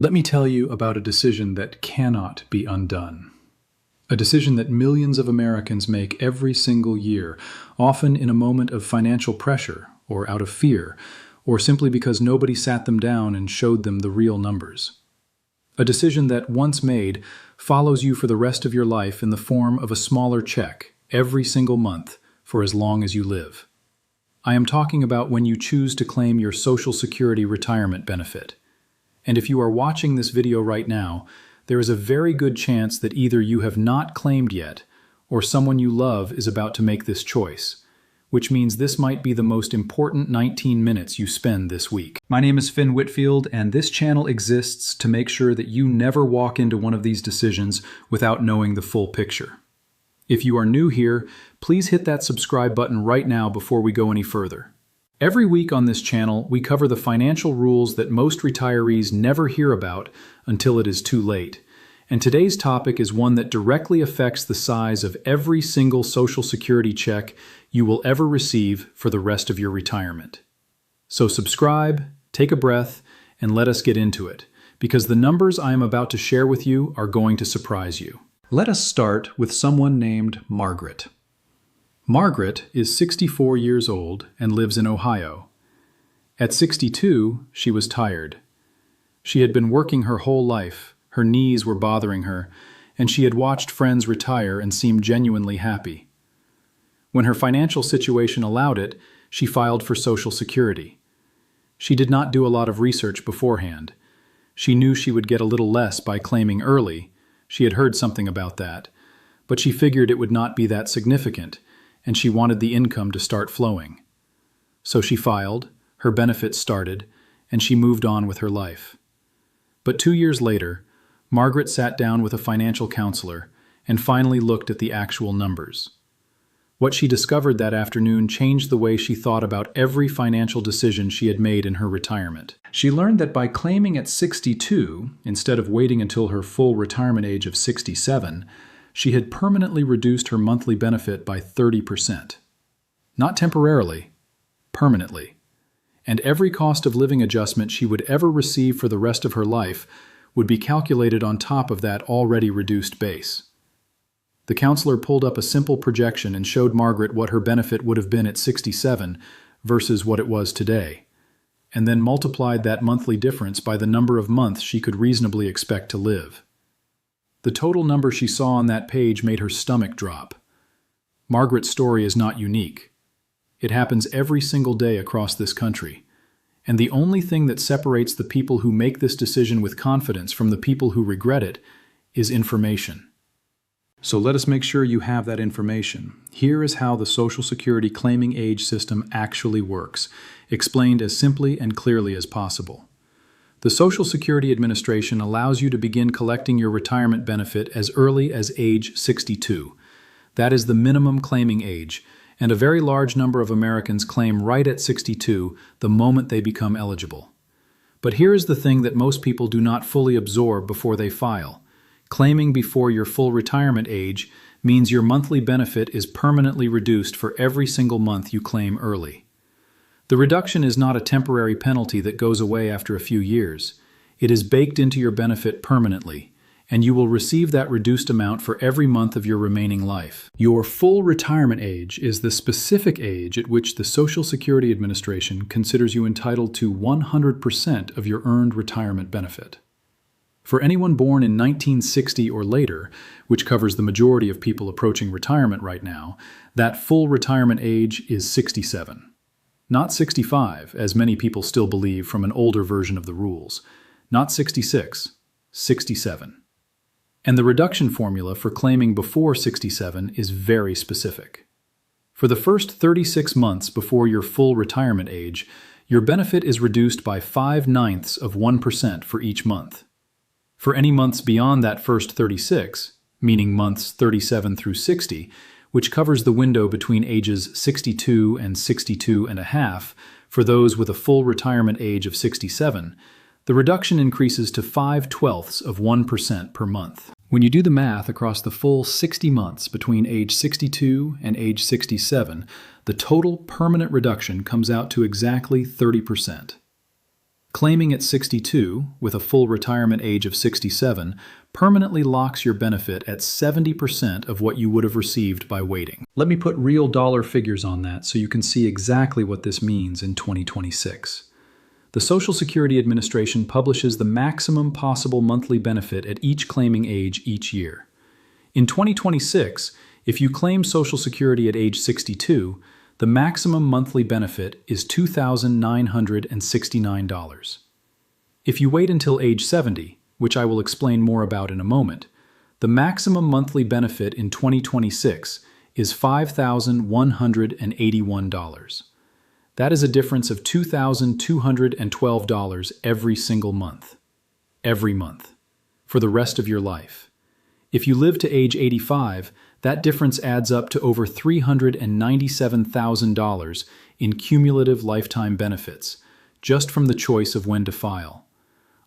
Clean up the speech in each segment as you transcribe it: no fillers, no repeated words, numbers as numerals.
Let me tell you about a decision that cannot be undone. A decision that millions of Americans make every single year, often in a moment of financial pressure or out of fear, or simply because nobody sat them down and showed them the real numbers. A decision that, once made, follows you for the rest of your life in the form of a smaller check every single month for as long as you live. I am talking about when you choose to claim your Social Security retirement benefit. And if you are watching this video right now, there is a very good chance that either you have not claimed yet or someone you love is about to make this choice, which means this might be the most important 19 minutes you spend this week. My name is Finn Whitfield, and this channel exists to make sure that you never walk into one of these decisions without knowing the full picture. If you are new here, please hit that subscribe button right now before we go any further. Every week on this channel, we cover the financial rules that most retirees never hear about until it is too late. And today's topic is one that directly affects the size of every single Social Security check you will ever receive for the rest of your retirement. So subscribe, take a breath, and let us get into it, because the numbers I am about to share with you are going to surprise you. Let us start with someone named Margaret. Margaret is 64 years old and lives in Ohio. At 62, she was tired. She had been working her whole life, her knees were bothering her, and she had watched friends retire and seemed genuinely happy. When her financial situation allowed it, she filed for Social Security. She did not do a lot of research beforehand. She knew she would get a little less by claiming early. She had heard something about that, but she figured it would not be that significant, and she wanted the income to start flowing. So she filed, her benefits started, and she moved on with her life. But 2 years later, Margaret sat down with a financial counselor and finally looked at the actual numbers. What she discovered that afternoon changed the way she thought about every financial decision she had made in her retirement. She learned that by claiming at 62, instead of waiting until her full retirement age of 67, she had permanently reduced her monthly benefit by 30%. Not temporarily, permanently. And every cost of living adjustment she would ever receive for the rest of her life would be calculated on top of that already reduced base. The counselor pulled up a simple projection and showed Margaret what her benefit would have been at 67 versus what it was today, and then multiplied that monthly difference by the number of months she could reasonably expect to live. The total number she saw on that page made her stomach drop. Margaret's story is not unique. It happens every single day across this country. And the only thing that separates the people who make this decision with confidence from the people who regret it is information. So let us make sure you have that information. Here is how the Social Security claiming age system actually works, explained as simply and clearly as possible. The Social Security Administration allows you to begin collecting your retirement benefit as early as age 62. That is the minimum claiming age, and a very large number of Americans claim right at 62 the moment they become eligible. But here is the thing that most people do not fully absorb before they file. Claiming before your full retirement age means your monthly benefit is permanently reduced for every single month you claim early. The reduction is not a temporary penalty that goes away after a few years. It is baked into your benefit permanently, and you will receive that reduced amount for every month of your remaining life. Your full retirement age is the specific age at which the Social Security Administration considers you entitled to 100% of your earned retirement benefit. For anyone born in 1960 or later, which covers the majority of people approaching retirement right now, that full retirement age is 67. Not 65, as many people still believe from an older version of the rules. Not 66, 67. And the reduction formula for claiming before 67 is very specific. For the first 36 months before your full retirement age, your benefit is reduced by 0.05% for each month. For any months beyond that first 36, meaning months 37 through 60, which covers the window between ages 62 and 62 and a half, for those with a full retirement age of 67, the reduction increases to 0.05% per month. When you do the math across the full 60 months between age 62 and age 67, the total permanent reduction comes out to exactly 30%. Claiming at 62, with a full retirement age of 67, permanently locks your benefit at 70% of what you would have received by waiting. Let me put real dollar figures on that so you can see exactly what this means in 2026. The Social Security Administration publishes the maximum possible monthly benefit at each claiming age each year. In 2026, if you claim Social Security at age 62, the maximum monthly benefit is $2,969. If you wait until age 70, which I will explain more about in a moment, the maximum monthly benefit in 2026 is $5,181. That is a difference of $2,212 every single month. Every month. For the rest of your life. If you live to age 85, that difference adds up to over $397,000 in cumulative lifetime benefits, just from the choice of when to file.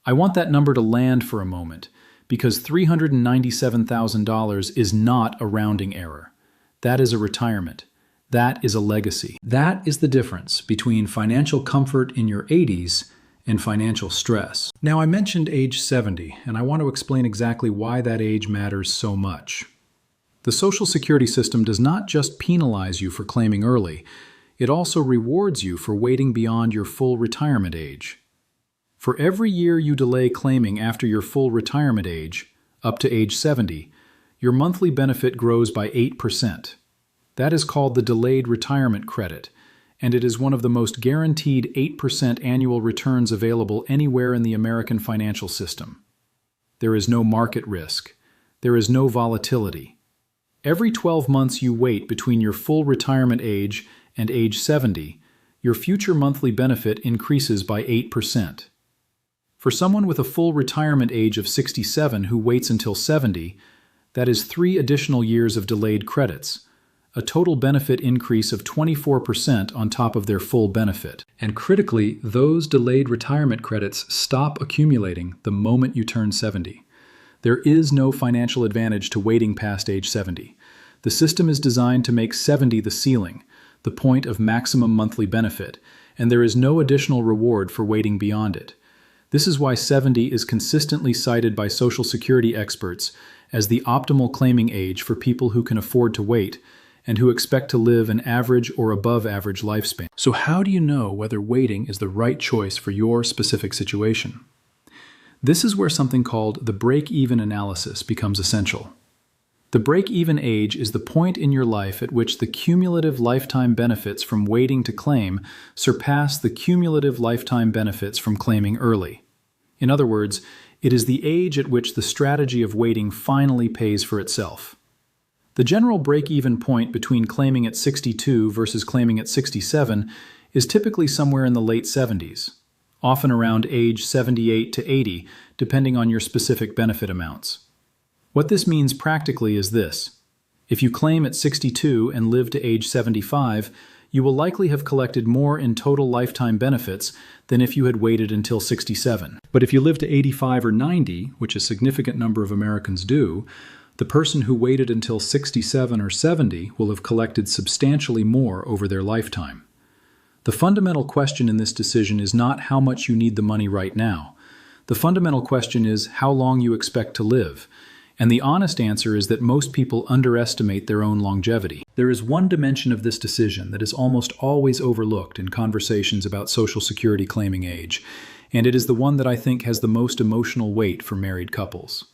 I want that number to land for a moment, because $397,000 is not a rounding error. That is a retirement. That is a legacy. That is the difference between financial comfort in your 80s and financial stress. Now, I mentioned age 70, and I want to explain exactly why that age matters so much. The Social Security system does not just penalize you for claiming early, it also rewards you for waiting beyond your full retirement age. For every year you delay claiming after your full retirement age, up to age 70, your monthly benefit grows by 8%. That is called the delayed retirement credit, and it is one of the most guaranteed 8% annual returns available anywhere in the American financial system. There is no market risk. There is no volatility. Every 12 months you wait between your full retirement age and age 70, your future monthly benefit increases by 8%. For someone with a full retirement age of 67 who waits until 70, that is 3 additional years of delayed credits, a total benefit increase of 24% on top of their full benefit. And critically, those delayed retirement credits stop accumulating the moment you turn 70. There is no financial advantage to waiting past age 70. The system is designed to make 70 the ceiling, the point of maximum monthly benefit, and there is no additional reward for waiting beyond it. This is why 70 is consistently cited by Social Security experts as the optimal claiming age for people who can afford to wait and who expect to live an average or above average lifespan. So how do you know whether waiting is the right choice for your specific situation? This is where something called the break-even analysis becomes essential. The break-even age is the point in your life at which the cumulative lifetime benefits from waiting to claim surpass the cumulative lifetime benefits from claiming early. In other words, it is the age at which the strategy of waiting finally pays for itself. The general break-even point between claiming at 62 versus claiming at 67 is typically somewhere in the late 70s, often around age 78 to 80, depending on your specific benefit amounts. What this means practically is this. If you claim at 62 and live to age 75, you will likely have collected more in total lifetime benefits than if you had waited until 67. But if you live to 85 or 90, which a significant number of Americans do, the person who waited until 67 or 70 will have collected substantially more over their lifetime. The fundamental question in this decision is not how much you need the money right now. The fundamental question is how long you expect to live. And the honest answer is that most people underestimate their own longevity. There is one dimension of this decision that is almost always overlooked in conversations about Social Security claiming age, and it is the one that I think has the most emotional weight for married couples.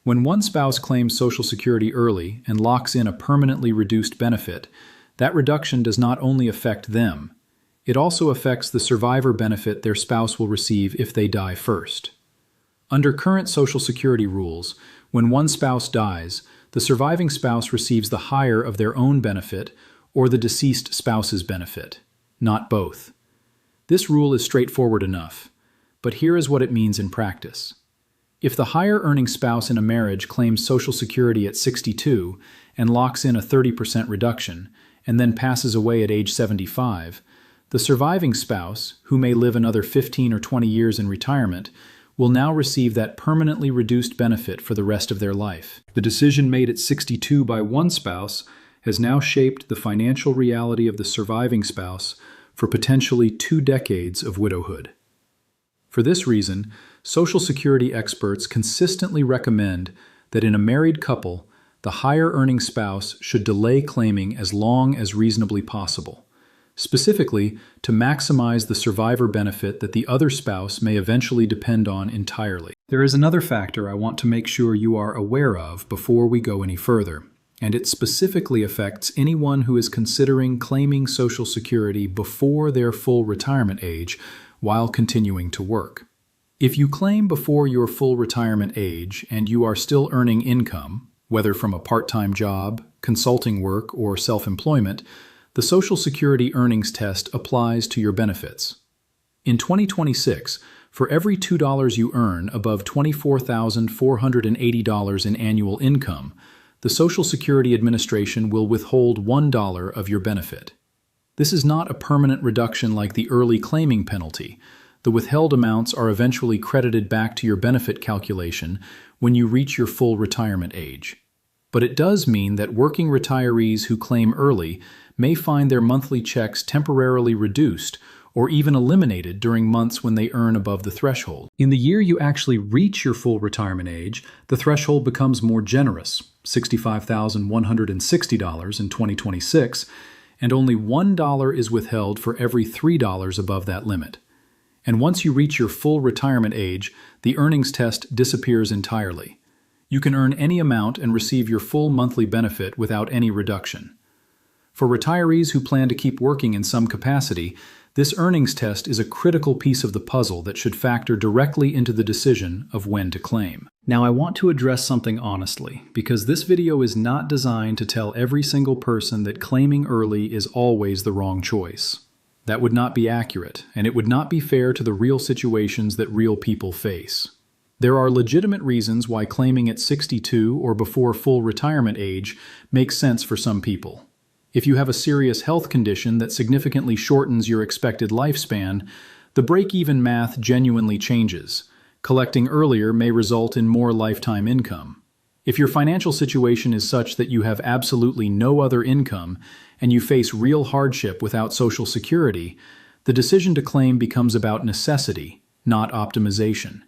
When one spouse claims Social Security early and locks in a permanently reduced benefit, that reduction does not only affect them, it also affects the survivor benefit their spouse will receive if they die first. Under current Social Security rules, when one spouse dies, the surviving spouse receives the higher of their own benefit or the deceased spouse's benefit, not both. This rule is straightforward enough, but here is what it means in practice. If the higher-earning spouse in a marriage claims Social Security at 62 and locks in a 30% reduction and then passes away at age 75, the surviving spouse, who may live another 15 or 20 years in retirement, will now receive that permanently reduced benefit for the rest of their life. The decision made at 62 by one spouse has now shaped the financial reality of the surviving spouse for potentially 2 decades of widowhood. For this reason, Social Security experts consistently recommend that in a married couple, the higher-earning spouse should delay claiming as long as reasonably possible, specifically to maximize the survivor benefit that the other spouse may eventually depend on entirely. There is another factor I want to make sure you are aware of before we go any further, and it specifically affects anyone who is considering claiming Social Security before their full retirement age while continuing to work. If you claim before your full retirement age and you are still earning income, whether from a part-time job, consulting work, or self-employment, the Social Security earnings test applies to your benefits. In 2026, for every $2 you earn above $24,480 in annual income, the Social Security Administration will withhold $1 of your benefit. This is not a permanent reduction like the early claiming penalty. The withheld amounts are eventually credited back to your benefit calculation when you reach your full retirement age. But it does mean that working retirees who claim early may find their monthly checks temporarily reduced or even eliminated during months when they earn above the threshold. In the year you actually reach your full retirement age, the threshold becomes more generous, $65,160 in 2026, and only $1 is withheld for every $3 above that limit. And once you reach your full retirement age, the earnings test disappears entirely. You can earn any amount and receive your full monthly benefit without any reduction. For retirees who plan to keep working in some capacity, this earnings test is a critical piece of the puzzle that should factor directly into the decision of when to claim. Now, I want to address something honestly, because this video is not designed to tell every single person that claiming early is always the wrong choice. That would not be accurate, and it would not be fair to the real situations that real people face. There are legitimate reasons why claiming at 62 or before full retirement age makes sense for some people. If you have a serious health condition that significantly shortens your expected lifespan, the break-even math genuinely changes. Collecting earlier may result in more lifetime income. If your financial situation is such that you have absolutely no other income and you face real hardship without Social Security, the decision to claim becomes about necessity, not optimization.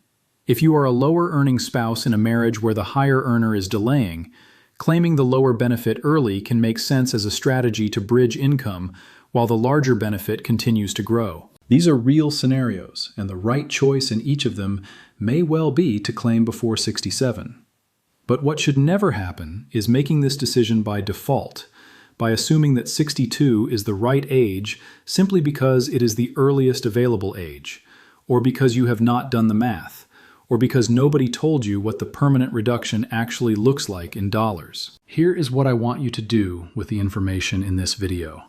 If you are a lower-earning spouse in a marriage where the higher earner is delaying, claiming the lower benefit early can make sense as a strategy to bridge income while the larger benefit continues to grow. These are real scenarios, and the right choice in each of them may well be to claim before 67. But what should never happen is making this decision by default, by assuming that 62 is the right age simply because it is the earliest available age, or because you have not done the math, or because nobody told you what the permanent reduction actually looks like in dollars. Here is what I want you to do with the information in this video.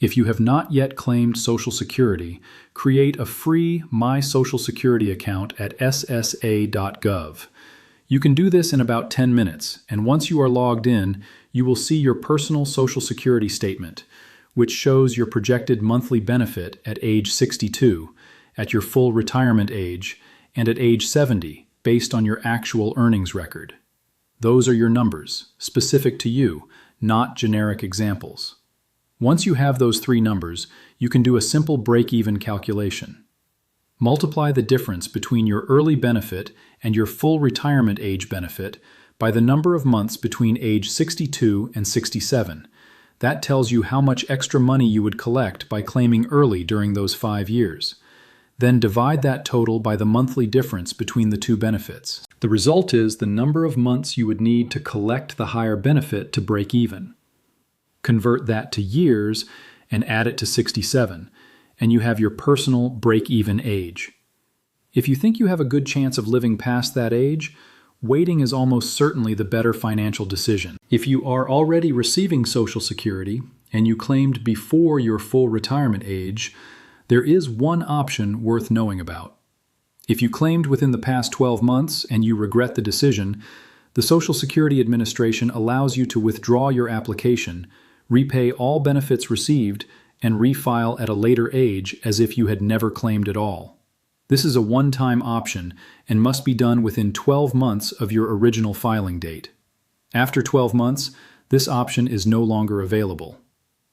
If you have not yet claimed Social Security, create a free My Social Security account at ssa.gov. You can do this in about 10 minutes, and once you are logged in, you will see your personal Social Security statement, which shows your projected monthly benefit at age 62, at your full retirement age, and at age 70, based on your actual earnings record. Those are your numbers, specific to you, not generic examples. Once you have those three numbers, you can do a simple break-even calculation. Multiply the difference between your early benefit and your full retirement age benefit by the number of months between age 62 and 67. That tells you how much extra money you would collect by claiming early during those 5 years. Then divide that total by the monthly difference between the two benefits. The result is the number of months you would need to collect the higher benefit to break even. Convert that to years and add it to 67, and you have your personal break-even age. If you think you have a good chance of living past that age, waiting is almost certainly the better financial decision. If you are already receiving Social Security and you claimed before your full retirement age, there is one option worth knowing about. If you claimed within the past 12 months and you regret the decision, the Social Security Administration allows you to withdraw your application, repay all benefits received, and refile at a later age as if you had never claimed at all. This is a one-time option and must be done within 12 months of your original filing date. After 12 months, this option is no longer available.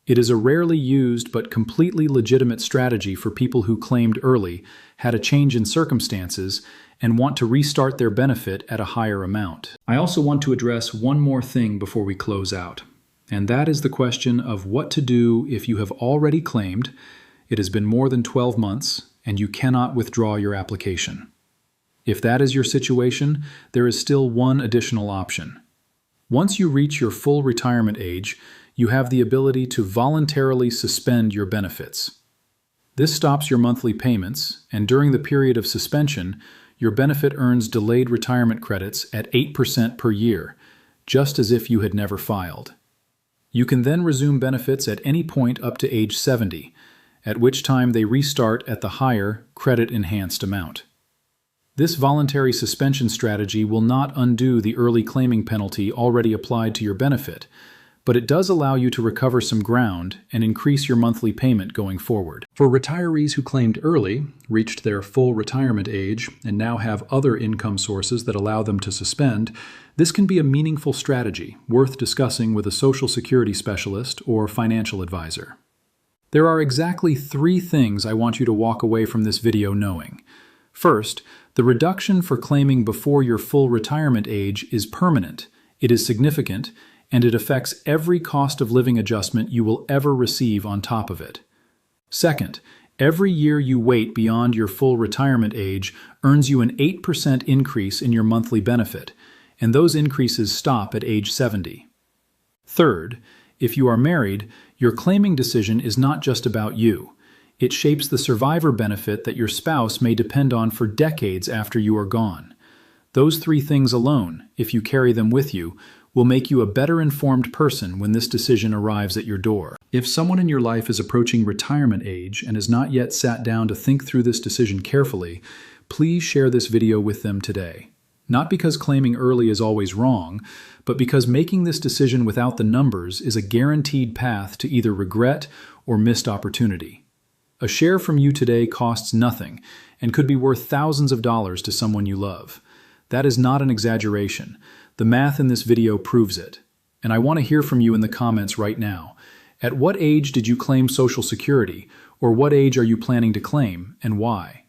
It is a rarely used but completely legitimate strategy for people who claimed early, had a change in circumstances, and want to restart their benefit at a higher amount. I also want to address one more thing before we close out, and that is the question of what to do if you have already claimed, it has been more than 12 months, and you cannot withdraw your application. If that is your situation, there is still one additional option. Once you reach your full retirement age, you have the ability to voluntarily suspend your benefits. This stops your monthly payments, and during the period of suspension, your benefit earns delayed retirement credits at 8% per year, just as if you had never filed. You can then resume benefits at any point up to age 70, at which time they restart at the higher, credit-enhanced amount. This voluntary suspension strategy will not undo the early claiming penalty already applied to your benefit, but it does allow you to recover some ground and increase your monthly payment going forward. For retirees who claimed early, reached their full retirement age, and now have other income sources that allow them to suspend, this can be a meaningful strategy worth discussing with a Social Security specialist or financial advisor. There are exactly 3 things I want you to walk away from this video knowing. First, the reduction for claiming before your full retirement age is permanent, it is significant, and it affects every cost of living adjustment you will ever receive on top of it. Second, every year you wait beyond your full retirement age earns you an 8% increase in your monthly benefit, and those increases stop at age 70. Third, if you are married, your claiming decision is not just about you. It shapes the survivor benefit that your spouse may depend on for decades after you are gone. Those 3 things alone, if you carry them with you, will make you a better informed person when this decision arrives at your door. If someone in your life is approaching retirement age and has not yet sat down to think through this decision carefully, please share this video with them today. Not because claiming early is always wrong, but because making this decision without the numbers is a guaranteed path to either regret or missed opportunity. A share from you today costs nothing and could be worth thousands of dollars to someone you love. That is not an exaggeration. The math in this video proves it. And I want to hear from you in the comments right now. At what age did you claim Social Security, or what age are you planning to claim, and why?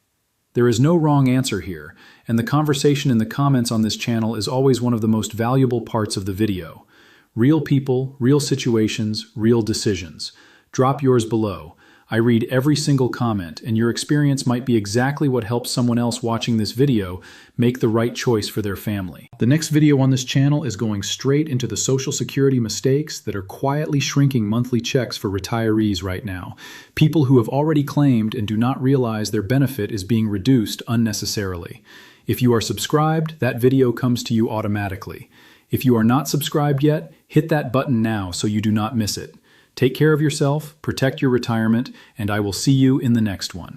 There is no wrong answer here, and the conversation in the comments on this channel is always one of the most valuable parts of the video. Real people, real situations, real decisions. Drop yours below. I read every single comment, and your experience might be exactly what helps someone else watching this video make the right choice for their family. The next video on this channel is going straight into the Social Security mistakes that are quietly shrinking monthly checks for retirees right now. People who have already claimed and do not realize their benefit is being reduced unnecessarily. If you are subscribed, that video comes to you automatically. If you are not subscribed yet, hit that button now so you do not miss it. Take care of yourself, protect your retirement, and I will see you in the next one.